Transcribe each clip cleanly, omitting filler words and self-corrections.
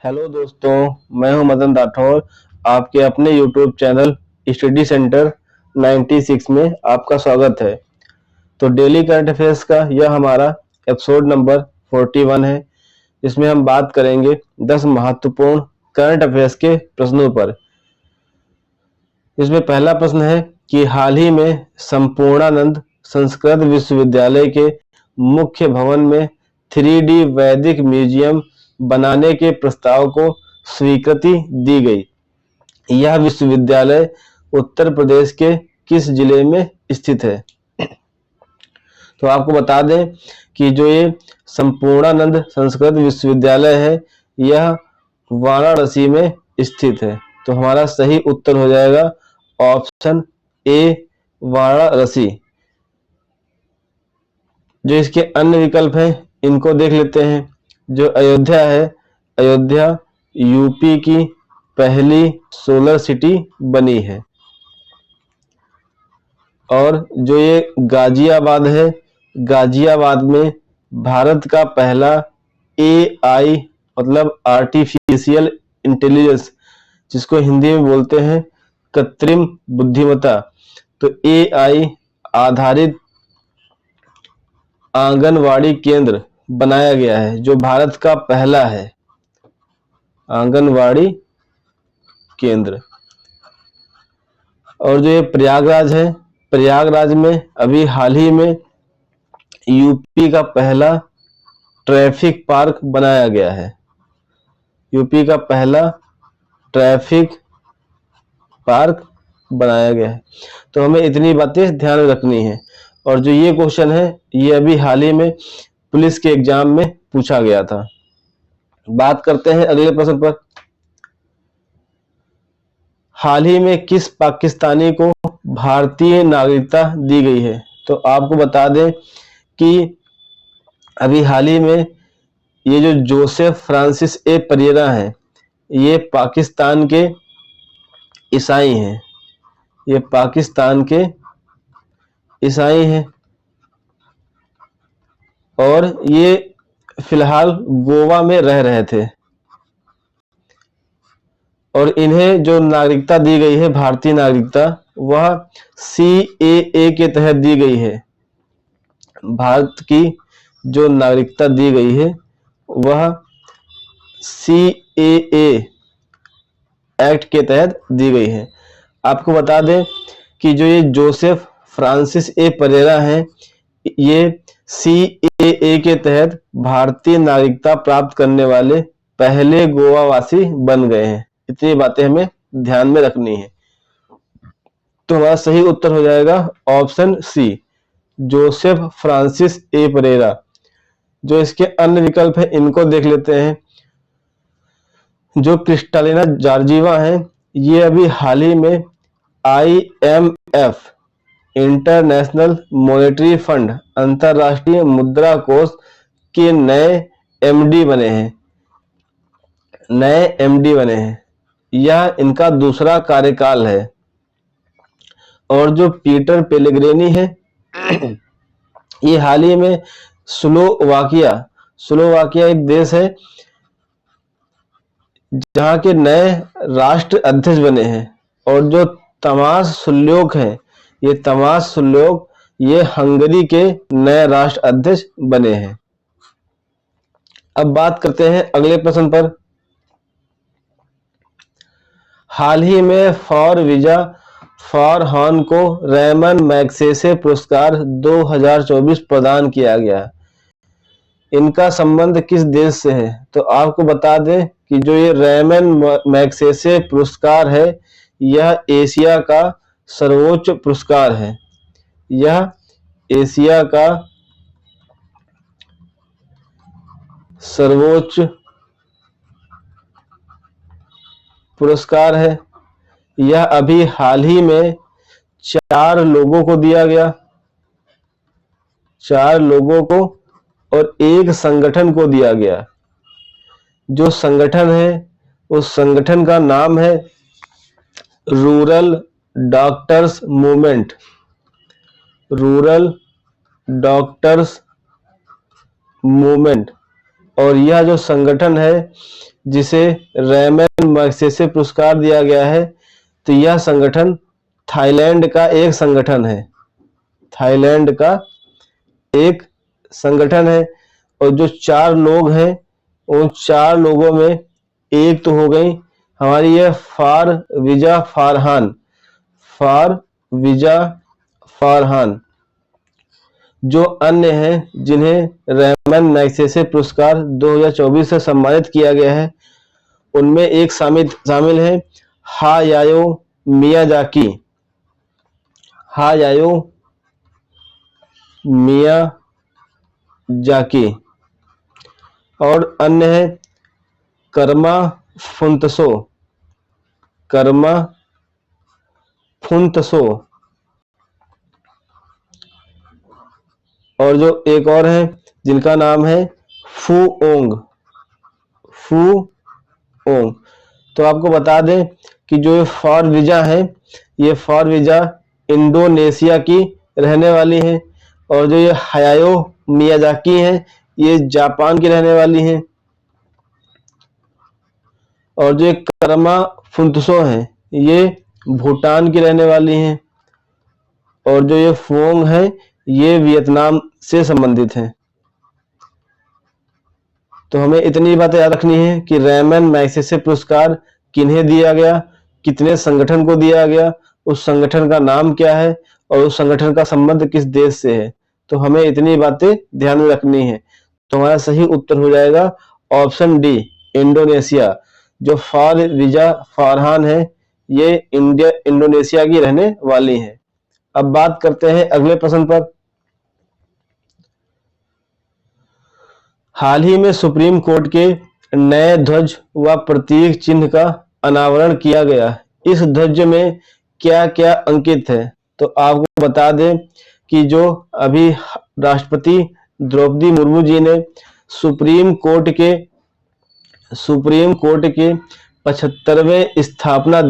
Hello दोस्तों, मैं हूं मदन राठौर। आपके अपने यूट्यूब चैनल स्टडी सेंटर 96 में आपका स्वागत है। तो डेली करंट अफेयर्स का यह हमारा एपिसोड नंबर 41 है, जिसमें हम बात करेंगे 10 महत्वपूर्ण करंट अफेयर्स के प्रश्नों पर। इसमें पहला प्रश्न है कि हाल ही में संपूर्णानंद संस्कृत विश्वविद्यालय के मुख्य भवन में 3D वैदिक म्यूजियम बनाने के प्रस्ताव को स्वीकृति दी गई। यह विश्वविद्यालय उत्तर प्रदेश के किस जिले में स्थित है? तो आपको बता दें कि जो ये संपूर्णानंद संस्कृत विश्वविद्यालय है, यह वाराणसी में स्थित है। तो हमारा सही उत्तर हो जाएगा ऑप्शन ए, वाराणसी। जो इसके अन्य विकल्प हैं, इनको देख लेते हैं। जो अयोध्या है, अयोध्या यूपी की पहली सोलर सिटी बनी है। और जो ये गाजियाबाद है, गाजियाबाद में भारत का पहला AI मतलब आर्टिफिशियल इंटेलिजेंस, जिसको हिंदी में बोलते हैं कृत्रिम बुद्धिमत्ता, तो AI आधारित आंगनवाड़ी केंद्र बनाया गया है, जो भारत का पहला है आंगनवाड़ी केंद्र। और जो ये प्रयागराज है, प्रयागराज में अभी हाल ही में यूपी का पहला ट्रैफिक पार्क बनाया गया है। यूपी का पहला ट्रैफिक पार्क बनाया गया है। तो हमें इतनी बातें ध्यान में रखनी है। और जो ये क्वेश्चन है, ये अभी हाल ही में पुलिस के एग्जाम में पूछा गया था। बात करते हैं अगले प्रश्न पर। हाल ही में किस पाकिस्तानी को भारतीय नागरिकता दी गई है? तो आपको बता दें कि अभी हाल ही में ये जो जोसेफ फ्रांसिस ए परेरा हैं, ये पाकिस्तान के ईसाई हैं। ये पाकिस्तान के ईसाई हैं और ये फिलहाल गोवा में रह रहे थे। और इन्हें जो नागरिकता दी गई है, भारतीय नागरिकता, वह CAA के तहत दी गई है। भारत की जो नागरिकता दी गई है, वह CAA एक्ट के तहत दी गई है। आपको बता दें कि जो ये जोसेफ फ्रांसिस ए परेरा हैं, ये CAA के तहत भारतीय नागरिकता प्राप्त करने वाले पहले गोवा वासी बन गए हैं। इतनी बातें हमें ध्यान में रखनी है। तो हमारा सही उत्तर हो जाएगा ऑप्शन सी, जोसेफ फ्रांसिस ए परेरा। जो इसके अन्य विकल्प हैं, इनको देख लेते हैं। जो क्रिस्टालिना जॉर्जीवा हैं, ये अभी हाल ही में IMF इंटरनेशनल मॉनेटरी फंड अंतरराष्ट्रीय मुद्रा कोष के नए MD बने हैं। यह इनका दूसरा कार्यकाल है। और जो पीटर पेलेग्रिनी है, ये हाल ही में स्लोवाकिया एक देश है जहां के नए राष्ट्र अध्यक्ष बने हैं। और जो तमास सुल्योक हैं, ये हंगरी के नए राष्ट्र अध्यक्ष बने हैं। अब बात करते हैं अगले प्रश्न पर। हाल ही में फॉर वीजा फॉर हॉर्न को रेमन मैग्सेसे पुरस्कार 2024 प्रदान किया गया। इनका संबंध किस देश से है? तो आपको बता दें कि जो ये रेमन मैग्सेसे पुरस्कार है, यह एशिया का सर्वोच्च पुरस्कार है। यह एशिया का सर्वोच्च पुरस्कार है। यह अभी हाल ही में 4 लोगों को दिया गया, 4 लोगों को और एक संगठन को दिया गया। जो संगठन है, उस संगठन का नाम है rural doctors movement. Rural doctors movement. और यह जो संगठन है जिसे रैमन मैग्सेसे पुरस्कार दिया गया है, तो यह संगठन थाईलैंड का एक संगठन है। थाईलैंड का एक संगठन है। और जो 4 लोग हैं, उन 4 लोगों में एक तो हो गई हमारी ये फारविजा फारहान। फारविजा फारहान। जो अन्य हैं जिन्हें रैमन मैग्सेसे पुरस्कार 2024 से सम्मानित किया गया है, उनमें एक शामिल है हायायो मियाजाकी। हायायो मियाजाकी। और अन्य है कर्मा फुंतसो। कर्मा फुंतसो। और जो एक और है जिनका नाम है फू ओंग। फू ओंग। तो आपको बता दें कि जो ये फारविजा है, ये फारविजा इंडोनेशिया की रहने वाली है। और जो ये हायायो मियाजाकी हैं, ये जापान की रहने वाली हैं। और जो एक कर्मा फुंतसो हैं, ये भूटान की रहने वाली हैं। और जो ये फोंग है, ये वियतनाम से संबंधित हैं। तो हमें इतनी बातें याद रखनी है कि रैमन मैग्सेसे पुरस्कार किन्हें दिया गया, कितने संगठन को दिया गया, उस संगठन का नाम क्या है और उस संगठन का संबंध किस देश से है। तो हमें इतनी बातें ध्यान में रखनी है। तो हमारा सही उत्तर हो जाएगा ऑप्शन डी, इंडोनेशिया। जो फारविजा फारहान है, ये इंडोनेशिया की रहने वाली है। अब बात करते हैं अगले प्रश्न पर। हाल ही में सुप्रीम कोर्ट के नए ध्वज व प्रतीक चिन्ह का अनावरण किया गया। इस ध्वज में क्या क्या अंकित है? तो आपको बता दें कि जो अभी राष्ट्रपति द्रौपदी मुर्मू जी ने सुप्रीम कोर्ट के 75वें स्थापना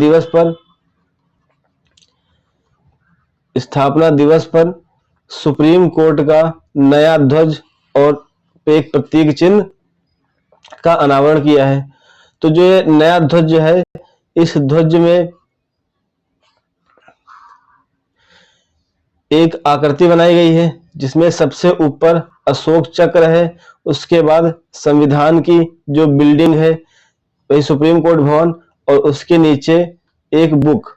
दिवस पर सुप्रीम कोर्ट का नया ध्वज और एक प्रतीक चिन्ह का अनावरण किया है। तो जो ये नया ध्वज है, इस ध्वज में एक आकृति बनाई गई है जिसमें सबसे ऊपर अशोक चक्र है। उसके बाद संविधान की जो बिल्डिंग है, वही सुप्रीम कोर्ट भवन, और उसके नीचे एक बुक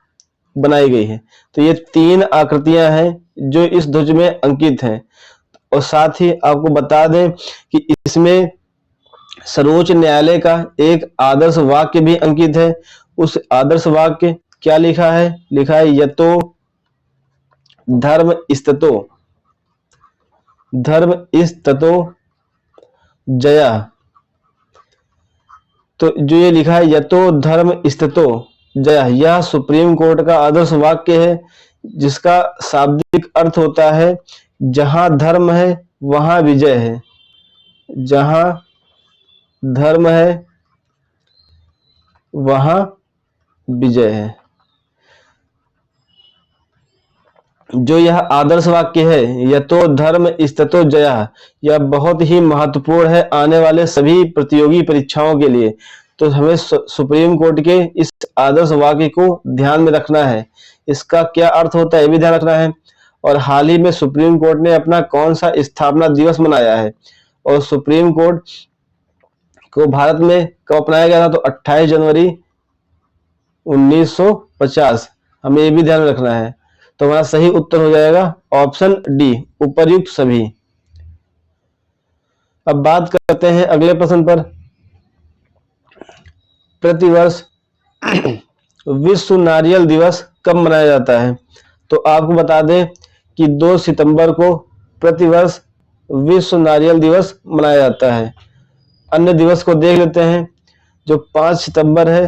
बनाई गई है। तो ये 3 आकृतियां हैं जो इस ध्वज में अंकित हैं। और साथ ही आपको बता दें कि इसमें सर्वोच्च न्यायालय का एक आदर्श वाक्य भी अंकित है। उस आदर्श वाक्य क्या लिखा है? लिखा है यतो धर्म स्ततो, धर्म स्ततो जया। तो जो ये लिखा है यतो धर्म स्ततो जया, यह सुप्रीम कोर्ट का आदर्श वाक्य है, जिसका शाब्दिक अर्थ होता है जहां धर्म है वहां विजय है। जहां धर्म है वहां विजय है। जो यह आदर्श वाक्य है यतो धर्म स्ततो जया, यह बहुत ही महत्वपूर्ण है आने वाले सभी प्रतियोगी परीक्षाओं के लिए। तो हमें सुप्रीम कोर्ट के इस आदर्श वाक्य को ध्यान में रखना है। इसका क्या अर्थ होता है ये भी ध्यान रखना है। और हाल ही में सुप्रीम कोर्ट ने अपना कौन सा स्थापना दिवस मनाया है? और सुप्रीम कोर्ट को भारत में कब अपनाया गया था? तो 28 जनवरी 1950। हमें ये भी ध्यान रखना है। तो हमारा सही उत्तर हो जाएगा ऑप्शन डी, उपर्युक्त सभी। अब बात करते हैं अगले प्रश्न पर। प्रतिवर्ष विश्व नारियल दिवस कब मनाया जाता है? तो आपको बता दें कि 2 सितंबर को प्रतिवर्ष विश्व नारियल दिवस मनाया जाता है। अन्य दिवस को देख लेते हैं। जो 5 सितंबर है,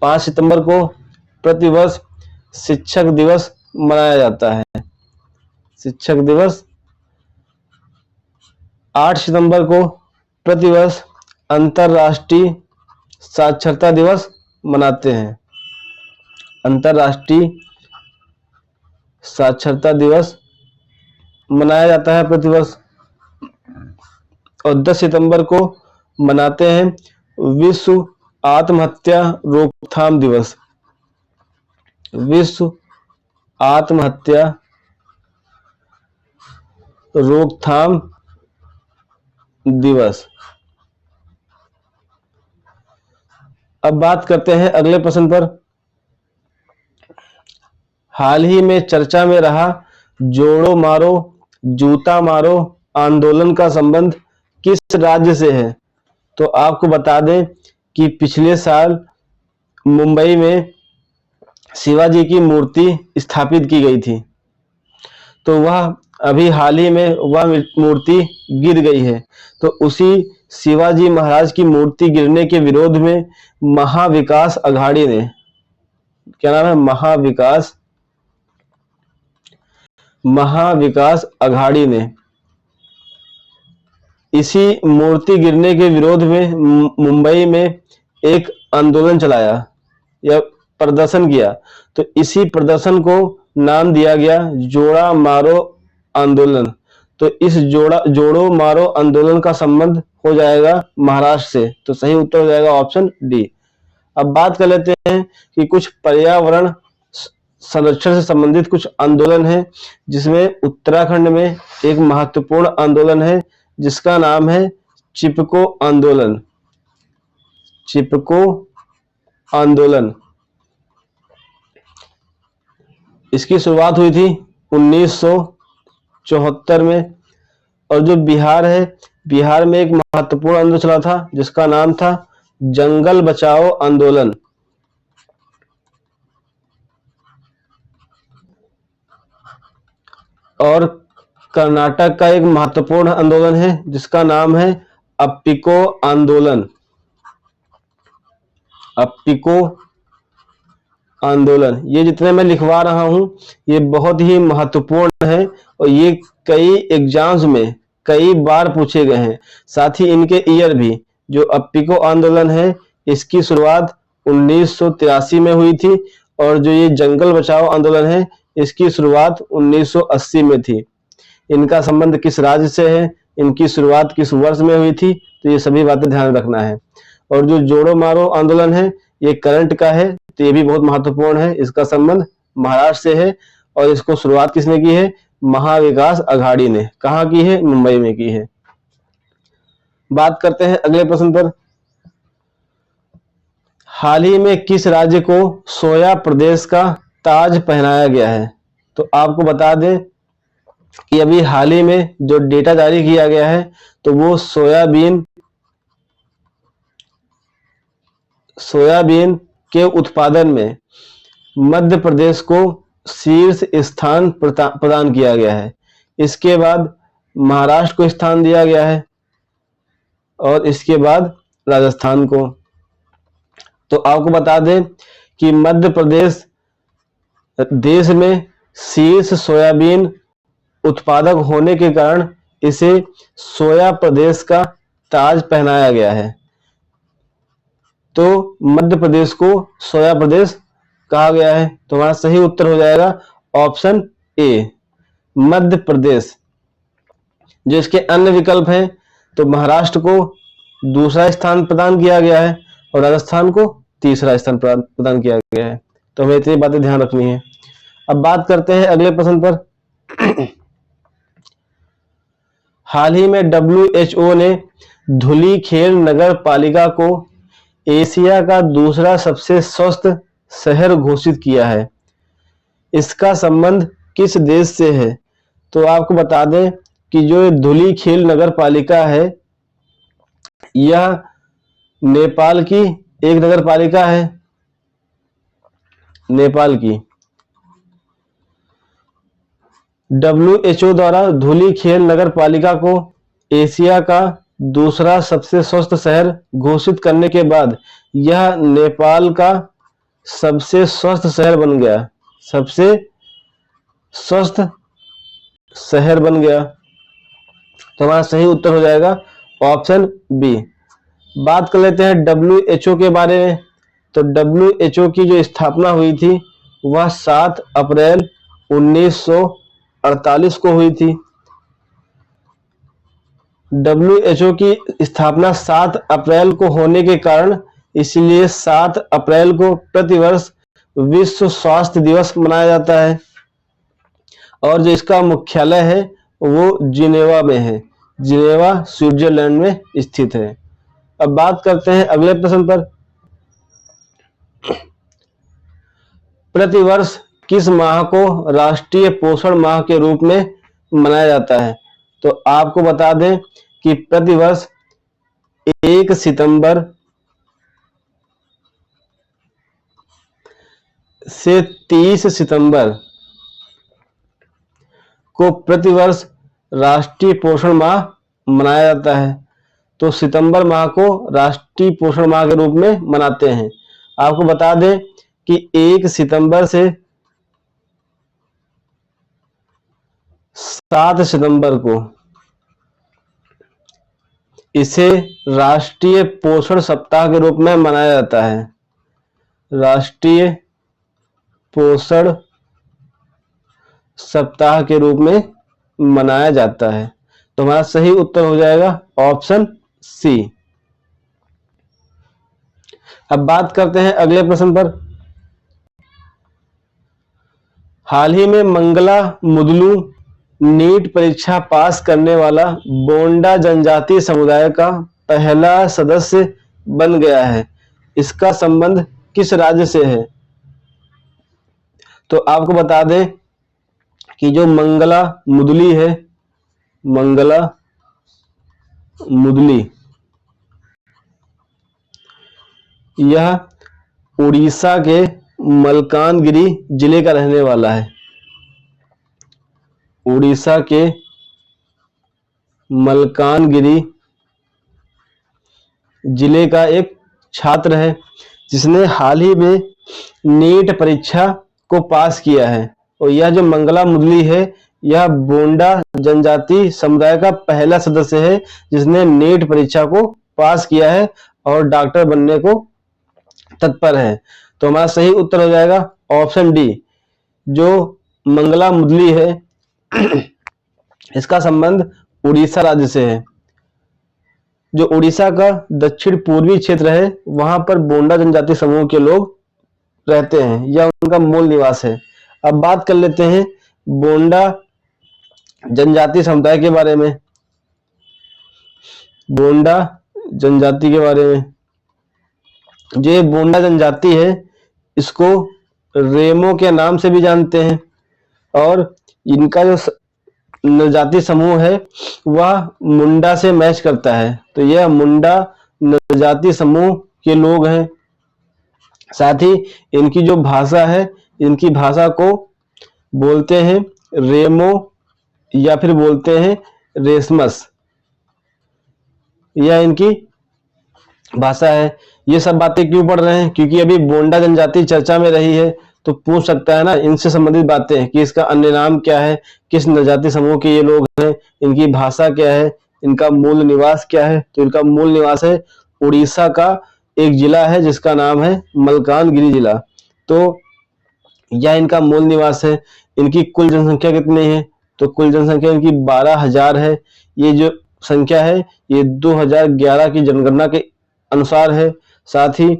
5 सितंबर को प्रतिवर्ष शिक्षक दिवस मनाया जाता है। शिक्षक दिवस। 8 सितंबर को प्रतिवर्ष अंतर्राष्ट्रीय साक्षरता दिवस मनाते हैं। अंतर्राष्ट्रीय साक्षरता दिवस मनाया जाता है प्रतिवर्ष। और 10 सितंबर को मनाते हैं विश्व आत्महत्या रोकथाम दिवस। विश्व आत्महत्या रोकथाम दिवस। अब बात करते हैं अगले प्रश्न पर। हाल ही में चर्चा में रहा जोड़ो मारो जूता मारो आंदोलन का संबंध किस राज्य से है? तो आपको बता दें कि पिछले साल मुंबई में शिवाजी की मूर्ति स्थापित की गई थी, तो वह अभी हाल ही में वह मूर्ति गिर गई है। तो उसी शिवाजी महाराज की मूर्ति गिरने के विरोध में महाविकास अघाड़ी ने, क्या नाम है, महाविकास अघाड़ी ने इसी मूर्ति गिरने के विरोध में मुंबई में एक आंदोलन चलाया या प्रदर्शन किया। तो इसी प्रदर्शन को नाम दिया गया जोड़ा मारो आंदोलन। तो इस जोड़ो मारो आंदोलन का संबंध हो जाएगा महाराष्ट्र से। तो सही उत्तर हो जाएगा ऑप्शन डी। अब बात कर लेते हैं कि कुछ पर्यावरण संरक्षण से संबंधित कुछ आंदोलन है, जिसमें उत्तराखंड में एक महत्वपूर्ण आंदोलन है जिसका नाम है चिपको आंदोलन। चिपको आंदोलन, इसकी शुरुआत हुई थी 1974 में। और जो बिहार है, बिहार में एक महत्वपूर्ण आंदोलन चला था जिसका नाम था जंगल बचाओ आंदोलन। और कर्नाटक का एक महत्वपूर्ण आंदोलन है जिसका नाम है अप्पिको आंदोलन। अप्पिको आंदोलन। ये जितने मैं लिखवा रहा हूं ये बहुत ही महत्वपूर्ण है और ये कई एग्जाम्स में कई बार पूछे गए हैं। साथ ही इनके ईयर भी। जो अप्पिको आंदोलन है इसकी शुरुआत 1983 में हुई थी और जो ये जंगल बचाओ आंदोलन है इसकी शुरुआत 1980 में थी। इनका संबंध किस राज्य से है, इनकी शुरुआत किस वर्ष में हुई थी, तो ये सभी बातें ध्यान रखना है। और जो जोड़ो मारो आंदोलन है ये करंट का है, तो ये भी बहुत महत्वपूर्ण है। इसका संबंध महाराष्ट्र से है और इसको शुरुआत किसने की है? महाविकास अघाड़ी ने। कहाँ की है? मुंबई में की है। बात करते हैं अगले प्रश्न पर। हाल ही में किस राज्य को सोया प्रदेश का ताज पहनाया गया है? तो आपको बता दें कि अभी हाल ही में जो डेटा जारी किया गया है तो वो सोयाबीन के उत्पादन में मध्य प्रदेश को शीर्ष स्थान प्रदान किया गया है। इसके बाद महाराष्ट्र को स्थान दिया गया है और इसके बाद राजस्थान को। तो आपको बता दें कि मध्य प्रदेश देश में शीर्ष सोयाबीन उत्पादक होने के कारण इसे सोया प्रदेश का ताज पहनाया गया है। तो मध्य प्रदेश को सोया प्रदेश कहा गया है। तो हमारा सही उत्तर हो जाएगा ऑप्शन ए, मध्य प्रदेश। जो इसके अन्य विकल्प हैं तो महाराष्ट्र को दूसरा स्थान प्रदान किया गया है और राजस्थान को तीसरा स्थान प्रदान किया गया है। तो हमें इतनी बातें ध्यान रखनी है। अब बात करते हैं अगले प्रश्न पर। हाल ही में WHO ने धुलीखेल नगर पालिका को एशिया का दूसरा सबसे स्वस्थ शहर घोषित किया है। इसका संबंध किस देश से है? तो आपको बता दें कि जो धुलीखेल नगर पालिका है यह नेपाल की एक नगर पालिका है। नेपाल की। WHO द्वारा धुलीखेल नगर पालिका को एशिया का दूसरा सबसे स्वस्थ शहर घोषित करने के बाद यह नेपाल का सबसे स्वस्थ शहर बन गया। सबसे स्वस्थ शहर बन गया। तो हमारा सही उत्तर हो जाएगा ऑप्शन बी। बात कर लेते हैं WHO के बारे में। तो WHO की जो स्थापना हुई थी वह 7 अप्रैल 1948 को हुई थी। WHO की स्थापना 7 अप्रैल को होने के कारण इसलिए 7 अप्रैल को प्रतिवर्ष विश्व स्वास्थ्य दिवस मनाया जाता है। और जो इसका मुख्यालय है वो जिनेवा में है, जिनेवा स्विट्जरलैंड में स्थित है। अब बात करते हैं अगले प्रश्न पर। प्रतिवर्ष किस माह को राष्ट्रीय पोषण माह के रूप में मनाया जाता है? तो आपको बता दें कि प्रतिवर्ष 1 सितंबर से 30 सितंबर को प्रतिवर्ष राष्ट्रीय पोषण माह मनाया जाता है। तो सितंबर माह को राष्ट्रीय पोषण माह के रूप में मनाते हैं। आपको बता दें कि 1 सितंबर से 7 सितंबर को इसे राष्ट्रीय पोषण सप्ताह के रूप में मनाया जाता है। राष्ट्रीय पोषण सप्ताह के रूप में मनाया जाता है। तो हमारा सही उत्तर हो जाएगा ऑप्शन सी। अब बात करते हैं अगले प्रश्न पर। हाल ही में मंगला मुदलू नीट परीक्षा पास करने वाला बोंडा जनजातीय समुदाय का पहला सदस्य बन गया है। इसका संबंध किस राज्य से है? तो आपको बता दें कि जो मंगला मुदली है, मंगला मुदली, यह उड़ीसा के मलकानगिरी जिले का रहने वाला है। उड़ीसा के मलकानगिरी जिले का एक छात्र है जिसने हाल ही में नीट परीक्षा को पास किया है। और यह जो मंगला मुदली है यह बोंडा जनजाति समुदाय का पहला सदस्य है जिसने नीट परीक्षा को पास किया है और डॉक्टर बनने को तत्पर है। तो हमारा सही उत्तर हो जाएगा ऑप्शन डी। जो मंगला मुदली है इसका संबंध उड़ीसा राज्य से है। जो उड़ीसा का दक्षिण पूर्वी क्षेत्र है वहां पर बोंडा जनजाति समूह के लोग रहते हैं, यह उनका मूल निवास है। अब बात कर लेते हैं बोंडा जनजाति समुदाय के बारे में। बोंडा जनजाति के बारे में, जो ये बोंडा जनजाति है इसको रेमो के नाम से भी जानते हैं। और इनका जो जनजाति समूह है वह मुंडा से मैच करता है। तो यह मुंडा जनजाति समूह के लोग हैं। साथ ही इनकी जो भाषा है, इनकी भाषा को बोलते हैं रेमो या फिर बोलते हैं रेशमस, यह इनकी भाषा है। ये सब बातें क्यों पढ़ रहे हैं? क्योंकि अभी बोंडा जनजाति चर्चा में रही है तो पूछ सकता है ना इनसे संबंधित बातें कि इसका अन्य नाम क्या है, किस जनजाति समूह के ये लोग हैं, इनकी भाषा क्या है, इनका मूल निवास क्या है। तो इनका मूल निवास है उड़ीसा का एक जिला है जिसका नाम है मलकानगिरी जिला। तो यह इनका मूल निवास है। इनकी कुल जनसंख्या कितनी है? तो कुल जनसंख्या इनकी 12,000 है। ये जो संख्या है ये 2011 की जनगणना के अनुसार है। साथ ही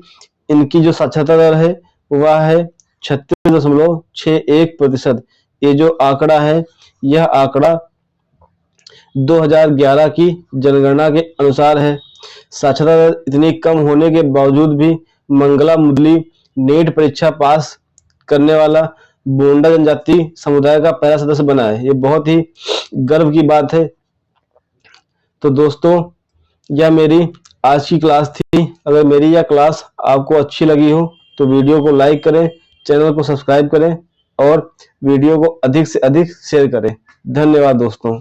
इनकी जो साक्षरता दर है वह है 36.61%। ये जो आंकड़ा है यह आंकड़ा 2011 की जनगणना के अनुसार है। साक्षरता दर इतनी कम होने के बावजूद भी मंगला मुदली नीट परीक्षा पास करने वाला बोंडा जनजाति समुदाय का पहला सदस्य बना है। ये बहुत ही गर्व की बात है। तो दोस्तों यह मेरी आज की क्लास थी। अगर मेरी यह क्लास आपको अच्छी लगी हो तो वीडियो को लाइक करें, चैनल को सब्सक्राइब करें और वीडियो को अधिक से अधिक शेयर करें। धन्यवाद दोस्तों।